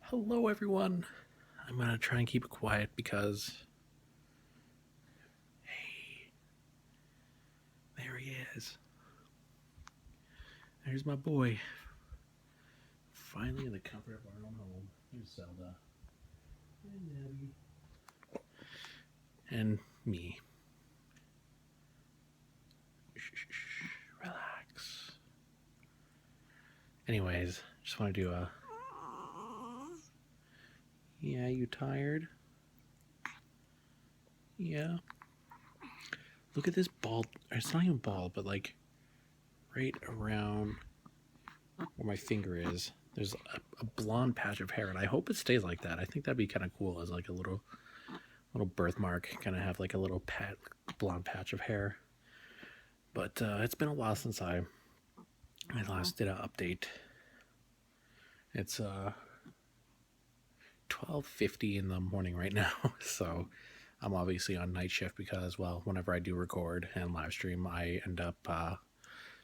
Hello, everyone. I'm gonna try and keep it quiet because, hey, there he is. There's my boy. Finally in the comfort of our own home. There's Zelda. And Abby. And me. Shh. Relax. Anyways, just want to do a. Yeah, you tired? Yeah. Look at this bald. It's not even bald, but like right around where my finger is, there's a blonde patch of hair, and I hope it stays like that. I think that'd be kind of cool as like a little birthmark, kind of have like a little blonde patch of hair. But it's been a while since I last did an update. It's 12:50 in the morning right now, so I'm obviously on night shift because, well, whenever I do record and live stream, I end up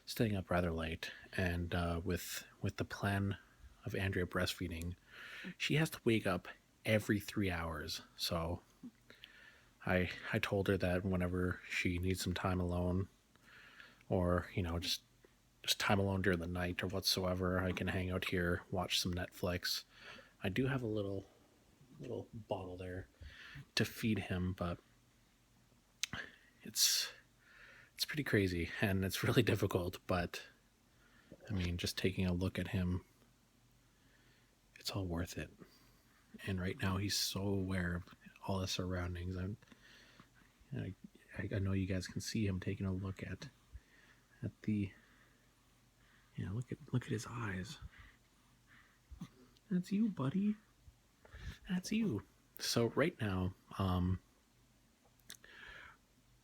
staying up rather late. And with the plan of Andrea breastfeeding, she has to wake up every 3 hours. So I told her that whenever she needs some time alone, or just time alone during the night or whatsoever, I can hang out here, watch some Netflix. I do have a little bottle there to feed him, but it's pretty crazy and it's really difficult. But I mean, just taking a look at him, it's all worth it. And right now, he's so aware of all the surroundings. I know you guys can see him taking a look at the. Yeah, look at his eyes. That's you, buddy. That's you. So right now,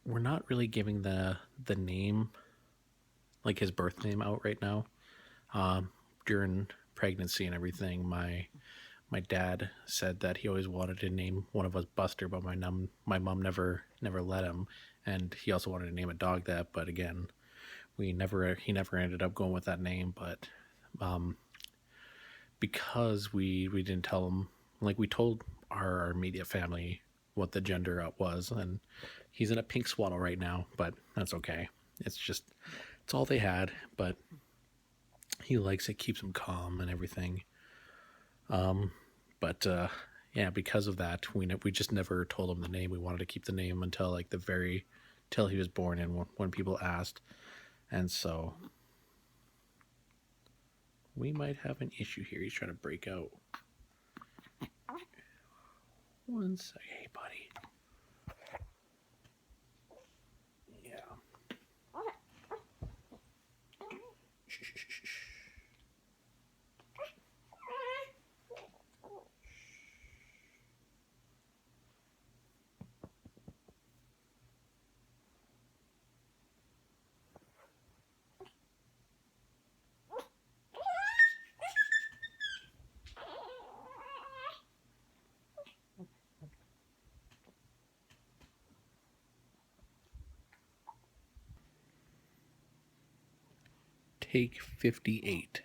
we're not really giving the name, like his birth name, out right now. During pregnancy and everything, my dad said that he always wanted to name one of us Buster, but my mom never let him, and he also wanted to name a dog that, but again, he never ended up going with that name. But because we didn't tell him, like we told our immediate family what the gender was, and he's in a pink swaddle right now, but that's okay. It's all they had, but he likes it, keeps him calm and everything. But yeah, because of that, we just never told him the name. We wanted to keep the name until like till he was born, and when people asked, and so we might have an issue here. He's trying to break out. One sec. Hey, buddy. Yeah. Shh. Take 58.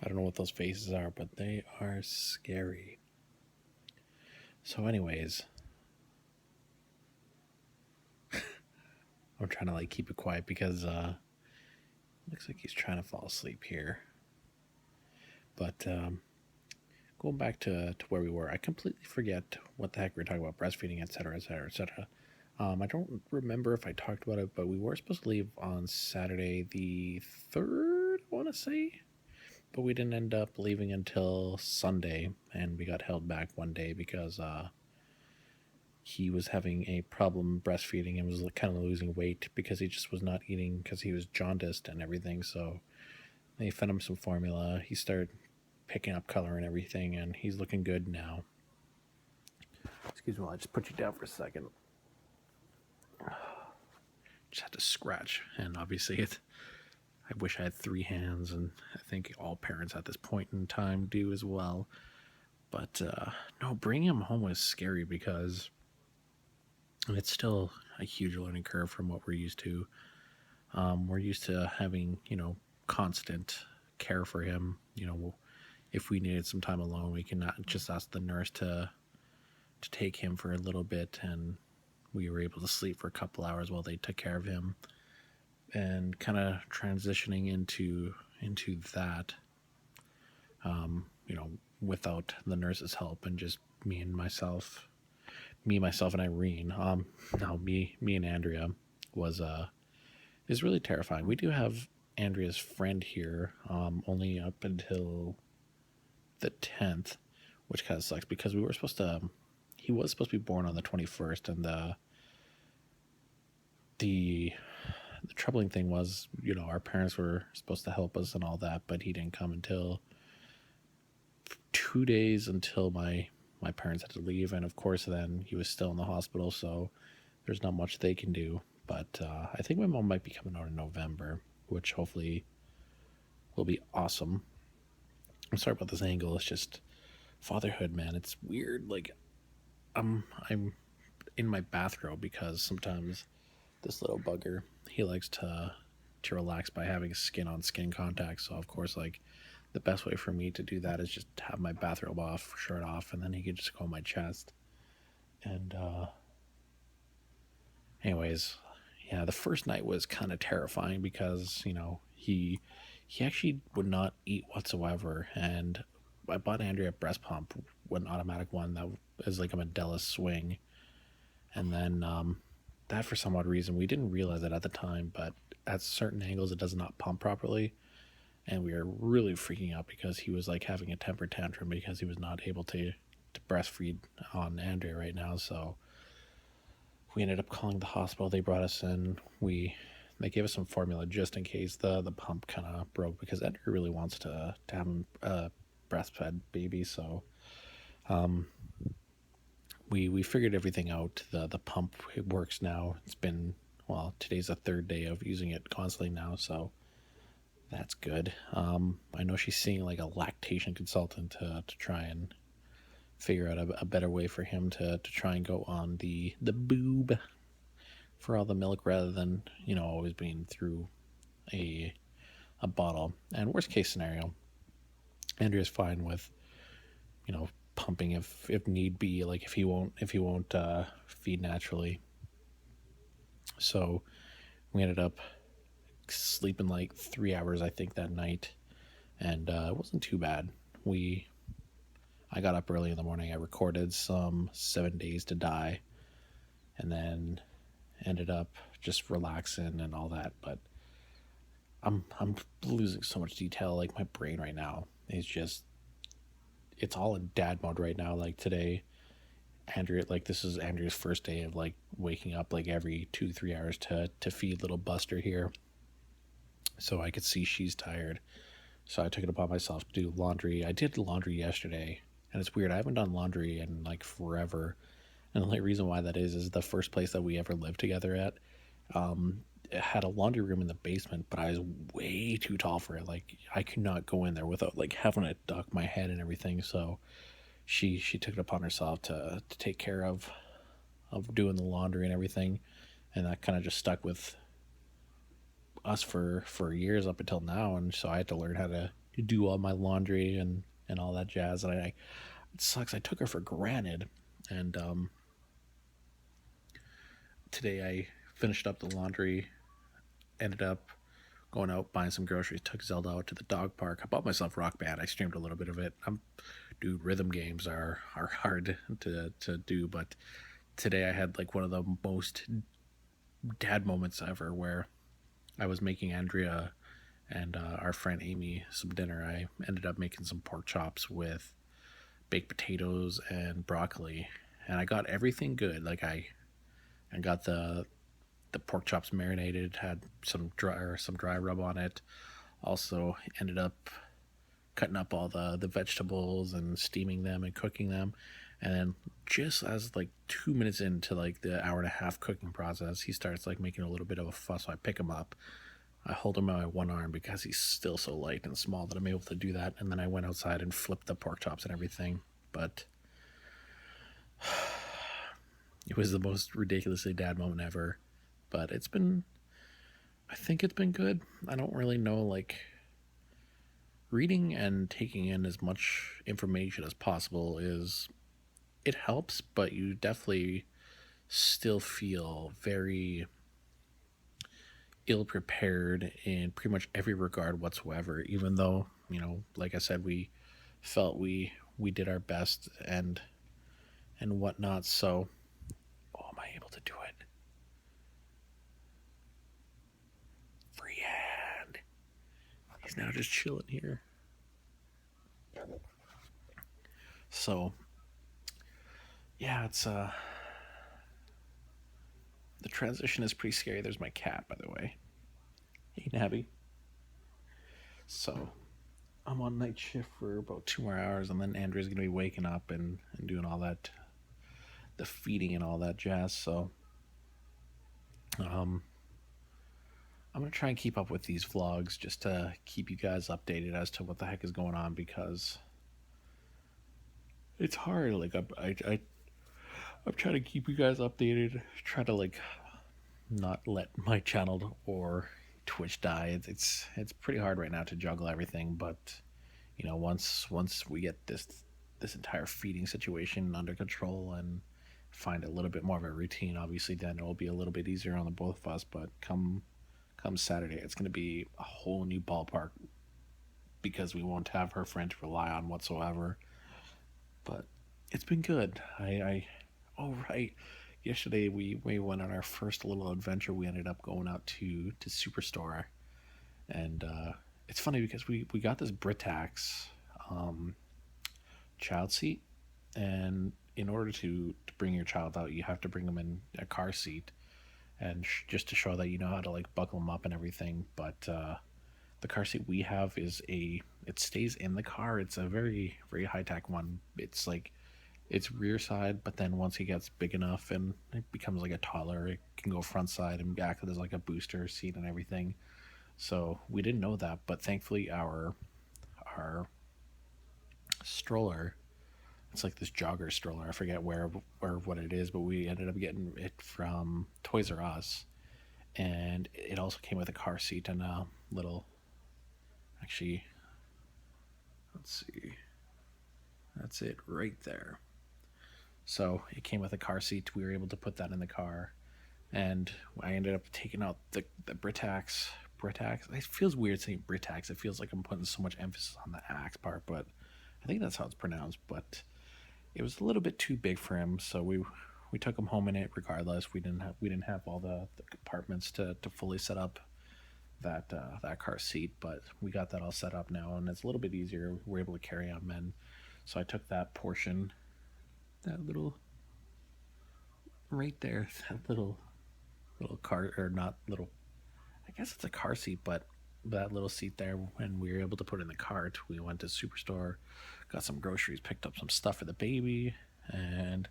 I don't know what those faces are, but they are scary. So, anyways, I'm trying to like keep it quiet because looks like he's trying to fall asleep here. But going back to where we were, I completely forget what the heck we were talking about, breastfeeding, etc., etc., etc. I don't remember if I talked about it, but we were supposed to leave on Saturday the 3rd, I want to say. But we didn't end up leaving until Sunday, and we got held back one day because he was having a problem breastfeeding and was kind of losing weight because he just was not eating because he was jaundiced and everything. So they fed him some formula. He started picking up color and everything, and he's looking good now. Excuse me while I just put you down for a second. Just had to scratch, and obviously I wish I had three hands, and I think all parents at this point in time do as well. But no, bringing him home was scary because it's still a huge learning curve from what we're used to. We're used to having, constant care for him. If we needed some time alone, we can not just ask the nurse to take him for a little bit, and we were able to sleep for a couple hours while they took care of him. And kind of transitioning into that, you know, without the nurse's help and just me, myself, and Irene. No, me and Andrea was is really terrifying. We do have Andrea's friend here, only up until the 10th, which kind of sucks because we were supposed to. He was supposed to be born on the 21st, and the troubling thing was, our parents were supposed to help us and all that, but he didn't come until 2 days until my parents had to leave, and of course then he was still in the hospital, so there's not much they can do. But I think my mom might be coming out in November, which hopefully will be awesome. I'm sorry about this angle. It's just fatherhood, man. It's weird. Like I'm in my bathrobe because sometimes this little bugger, he likes to relax by having skin on skin contact. So of course, like, the best way for me to do that is just have my bathrobe off, shirt off, and then he could just go on my chest. And anyways, yeah, the first night was kind of terrifying because he actually would not eat whatsoever, and I bought Andrea a breast pump, an automatic one that is like a Mandela swing, and then that, for some odd reason, we didn't realize it at the time, but at certain angles it does not pump properly, and we were really freaking out because he was like having a temper tantrum because he was not able to breastfeed on Andrea right now. So we ended up calling the hospital. They brought us in. They gave us some formula just in case the pump kind of broke, because Andrea really wants to have a breastfed baby. So we figured everything out. The pump, it works now. It's been, well, today's the third day of using it constantly now, so that's good. I know she's seeing like a lactation consultant to try and figure out a better way for him to try and go on the boob for all the milk, rather than always being through a bottle. And worst case scenario, Andrea's fine with pumping if need be, like if he won't feed naturally. So we ended up sleeping like 3 hours, I think, that night, and it wasn't too bad. I got up early in the morning. I recorded some 7 Days to Die, and then ended up just relaxing and all that. But I'm losing so much detail. Like, my brain right now is just, it's all in dad mode right now. Like today, Andrea, like, this is Andrea's first day of like waking up like every 2-3 hours to feed little Buster here. So I could see she's tired. So I took it upon myself to do laundry. I did laundry yesterday, and it's weird. I haven't done laundry in like forever. And the only reason why that is the first place that we ever lived together at, it had a laundry room in the basement, but I was way too tall for it. Like, I could not go in there without like having to duck my head and everything. So she took it upon herself to take care of doing the laundry and everything, and that kind of just stuck with us for years up until now. And so I had to learn how to do all my laundry and all that jazz. And it sucks. I took her for granted, and today I finished up the laundry, ended up going out buying some groceries, took Zelda out to the dog park. I bought myself Rock Band. I streamed a little bit of it. Dude, rhythm games are hard to do, but today I had like one of the most dad moments ever, where I was making Andrea and our friend Amy some dinner. I ended up making some pork chops with baked potatoes and broccoli, and I got everything good. Like, I got the pork chops marinated, had some dry rub on it. Also ended up cutting up all the vegetables and steaming them and cooking them. And then just as like 2 minutes into like the hour and a half cooking process, he starts like making a little bit of a fuss. So I pick him up. I hold him on my one arm because he's still so light and small that I'm able to do that. And then I went outside and flipped the pork chops and everything. But it was the most ridiculously dad moment ever. But I think it's been good. I don't really know, like, reading and taking in as much information as possible it helps, but you definitely still feel very ill prepared in pretty much every regard whatsoever, even though, like I said, we felt we did our best and whatnot. So, oh, am I able to do it? Free hand. He's now just chilling here. So, yeah, it's the transition is pretty scary. There's my cat, by the way. Hey, Nabby. So, I'm on night shift for about 2 more hours, and then Andrew's gonna be waking up and doing all that, the feeding and all that jazz. So, um, I'm gonna try and keep up with these vlogs just to keep you guys updated as to what the heck is going on, because it's hard. Like I'm trying to keep you guys updated. Try to like not let my channel or Twitch die. It's pretty hard right now to juggle everything, but once we get this entire feeding situation under control and find a little bit more of a routine, obviously then it'll be a little bit easier on the both of us. But come Saturday, it's going to be a whole new ballpark because we won't have her friend to rely on whatsoever. But it's been good. I oh right, yesterday we went on our first little adventure. We ended up going out to Superstore, and it's funny because we got this Britax um, child seat, and in order to bring your child out, you have to bring them in a car seat, and just to show that you know how to like buckle them up and everything. But the car seat we have it stays in the car. It's a very very high tech one. It's like it's rear side, but then once he gets big enough and it becomes like a toddler, it can go front side and act as like a booster seat and everything. So we didn't know that, but thankfully our stroller, it's like this jogger stroller. I forget where what it is, but we ended up getting it from Toys R Us, and it also came with a car seat and a little. Actually, let's see. That's it right there. So it came with a car seat. We were able to put that in the car, and I ended up taking out the Britax. Britax. It feels weird saying Britax. It feels like I'm putting so much emphasis on the axe part, but I think that's how it's pronounced. But it was a little bit too big for him, so we took him home in it regardless. We didn't have all the compartments to fully set up that car seat, but we got that all set up now, and it's a little bit easier. We're able to carry him, and so I took that portion, that little right there, that little car, or not little, I guess it's a car seat, but that little seat there, when we were able to put it in the cart, we went to Superstore, got some groceries, picked up some stuff for the baby, and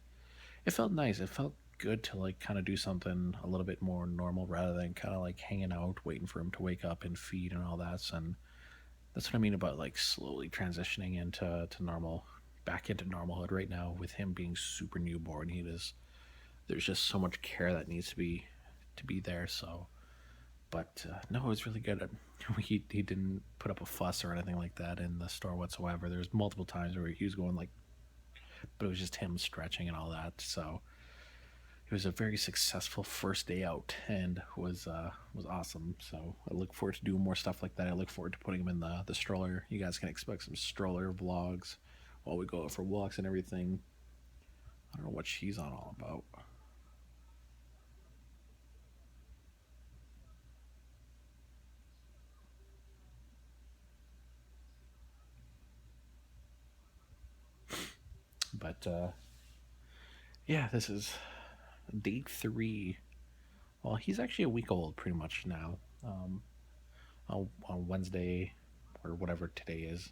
it felt nice. It felt good to like kind of do something a little bit more normal rather than kind of like hanging out waiting for him to wake up and feed and all that. And that's what I mean about like slowly transitioning to normal, back into normalhood. Right now with him being super newborn, there's just so much care that needs to be there. So but no, it was really good. He didn't put up a fuss or anything like that in the store whatsoever. There was multiple times where he was going like, but it was just him stretching and all that. So it was a very successful first day out, and was awesome. So I look forward to doing more stuff like that. I look forward to putting him in the stroller. You guys can expect some stroller vlogs while we go out for walks and everything. I don't know what she's on all about. But yeah, this is day 3. Well, he's actually a week old pretty much now. On Wednesday or whatever today is,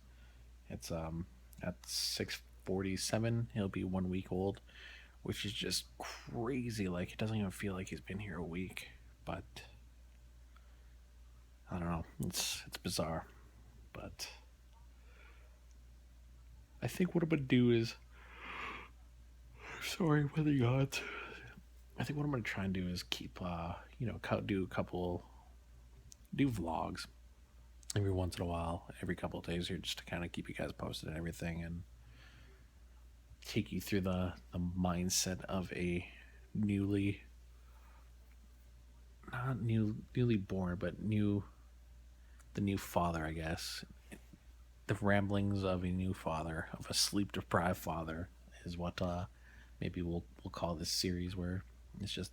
it's at 6:47. He'll be 1 week old, which is just crazy. Like it doesn't even feel like he's been here a week. But I don't know. It's bizarre, but I think what I'm gonna do is sorry, weather gods. I think what I'm gonna try and do is keep do a couple do vlogs every once in a while, every couple of days here, just to kind of keep you guys posted and everything, and take you through the mindset of a newly not newly born, but the new father, I guess. The ramblings of a new father, of a sleep deprived father, is what maybe we'll call this series, where it's just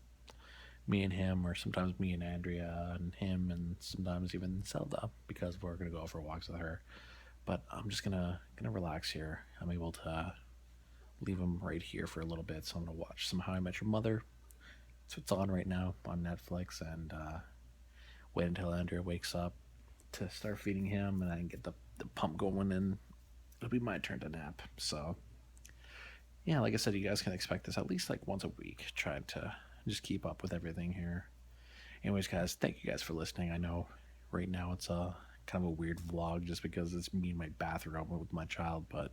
me and him, or sometimes me and Andrea and him, and sometimes even Zelda, because we're gonna go for walks with her. But I'm just gonna relax here. I'm able to leave him right here for a little bit, so I'm gonna watch some How I Met Your Mother. So it's on right now on Netflix, and wait until Andrea wakes up to start feeding him, and I can get the pump going, and it'll be my turn to nap. So yeah, like I said, you guys can expect this at least like once a week. Trying to just keep up with everything here. Anyways, guys, thank you guys for listening. I know right now it's a kind of a weird vlog just because it's me in my bathroom with my child, but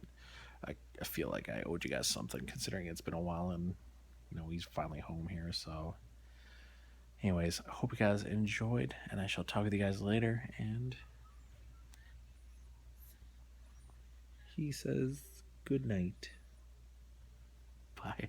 I feel like I owed you guys something considering it's been a while, and he's finally home here. So anyways, I hope you guys enjoyed, and I shall talk with you guys later. And he says good night. Bye.